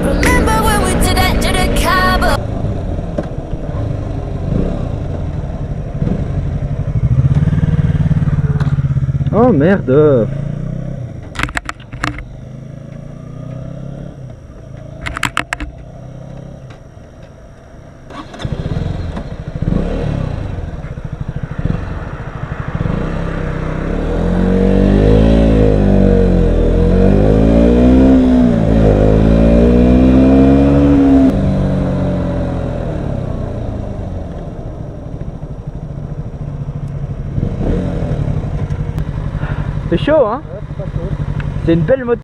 Remember when we did that to the Cabo? Oh merde! C'est chaud hein? Ouais, c'est pas chaud. C'est une belle moto.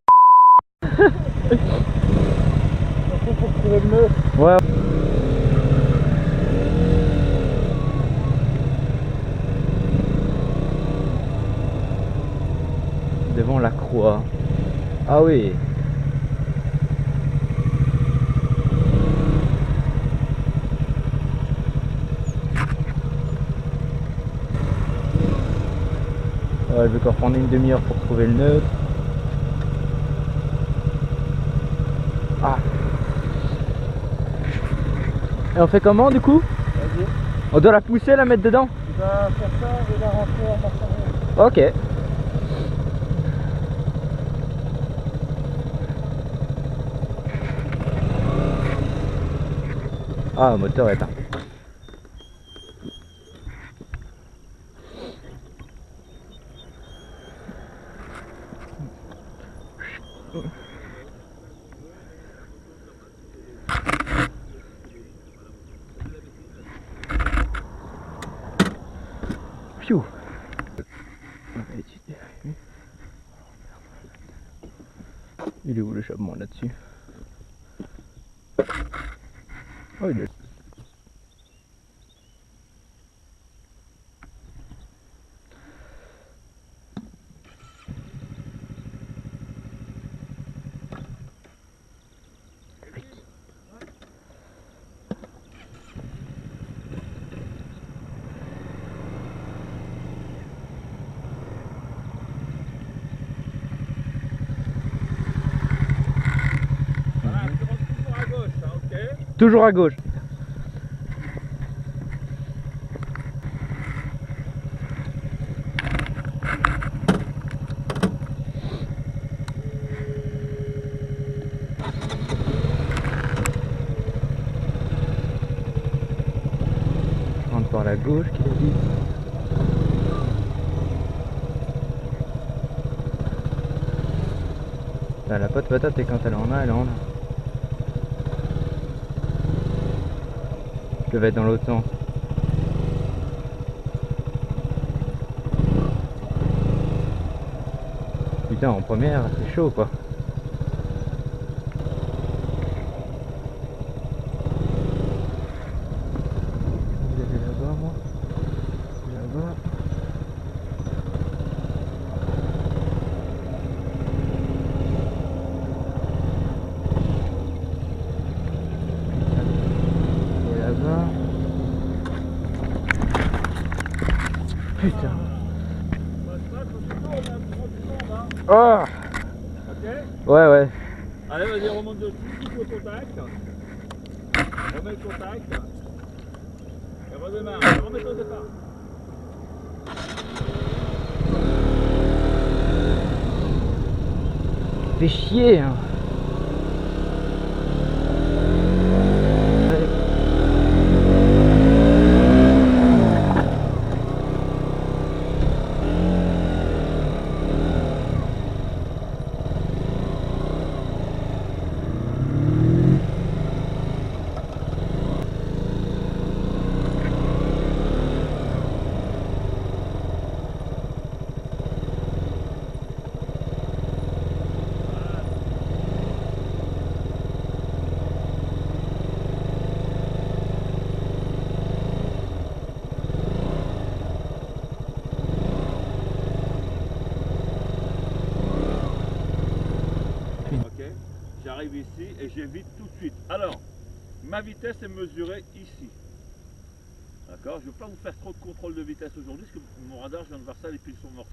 Surtout pour trouver le nœud. Ouais. Devant la croix. Ah oui. Ouais, je vais encore prendre une demi-heure pour trouver le neutre. Ah. Et on fait comment du coup? Vas-y. On doit la pousser, la mettre dedans? Tu vas faire ça et la rentrer en marchant. Ok. Ah, moteur éteint. Pfiou. Il est où le charbon là-dessus? Oh, il est... Toujours à gauche. Je rentre par la gauche, qu'il a dit. La pote patate, et quand elle en a, elle en a. Je vais être dans l'autre sens. Putain, en première, c'est chaud quoi. Vous allez là-bas, moi. Là-bas. Et là-bas. Putain. Oh. Ok. Ouais, ouais. Allez, vas-y, remonte dessus, coupe le contact. Remets le contact. Et redémarre. Remets au départ. Fait chier hein. J'arrive ici et j'évite tout de suite. Alors, ma vitesse est mesurée ici. D'accord? Je ne vais pas vous faire trop de contrôle de vitesse aujourd'hui parce que mon radar, je viens de voir ça, les piles sont mortes.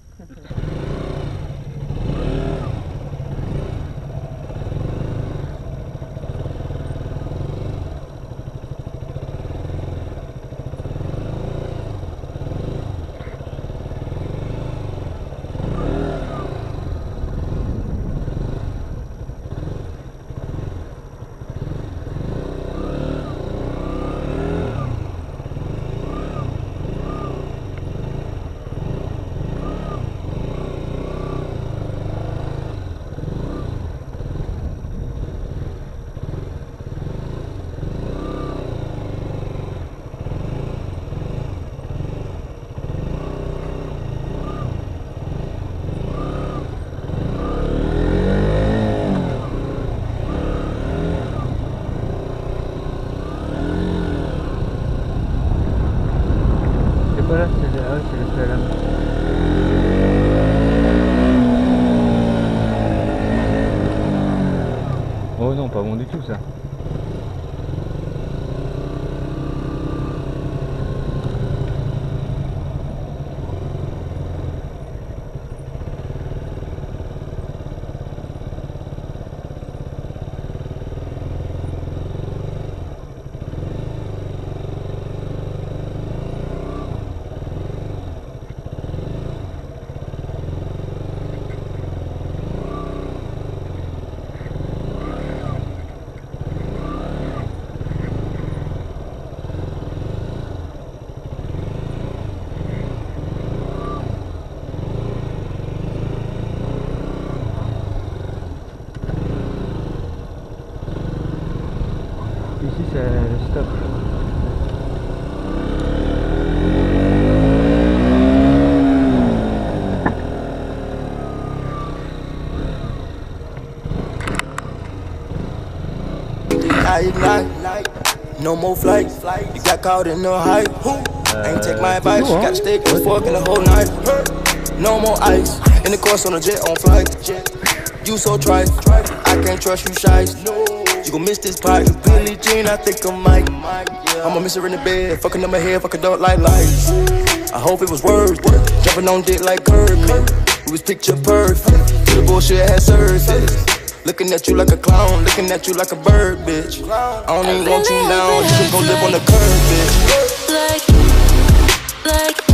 non, pas bon du tout ça. Ici c'est le stop. No more flights. You got caught in the hype. Ain't take my advice. Got to stick and fork in the whole night. No more ice. In the course on a jet on flight. You so trite. I can't trust you, shies. You gon' miss this pipe. Billie Jean, I think I might. I'ma miss her in the bed. Fucking up my head, fucking up like lights. I hope it was worth it. Jumping on dick like Kirby. We was picture perfect. The bullshit had surface. Looking at you like a clown, looking at you like a bird, bitch. I don't even want you now, you can go live on the curb, bitch. Like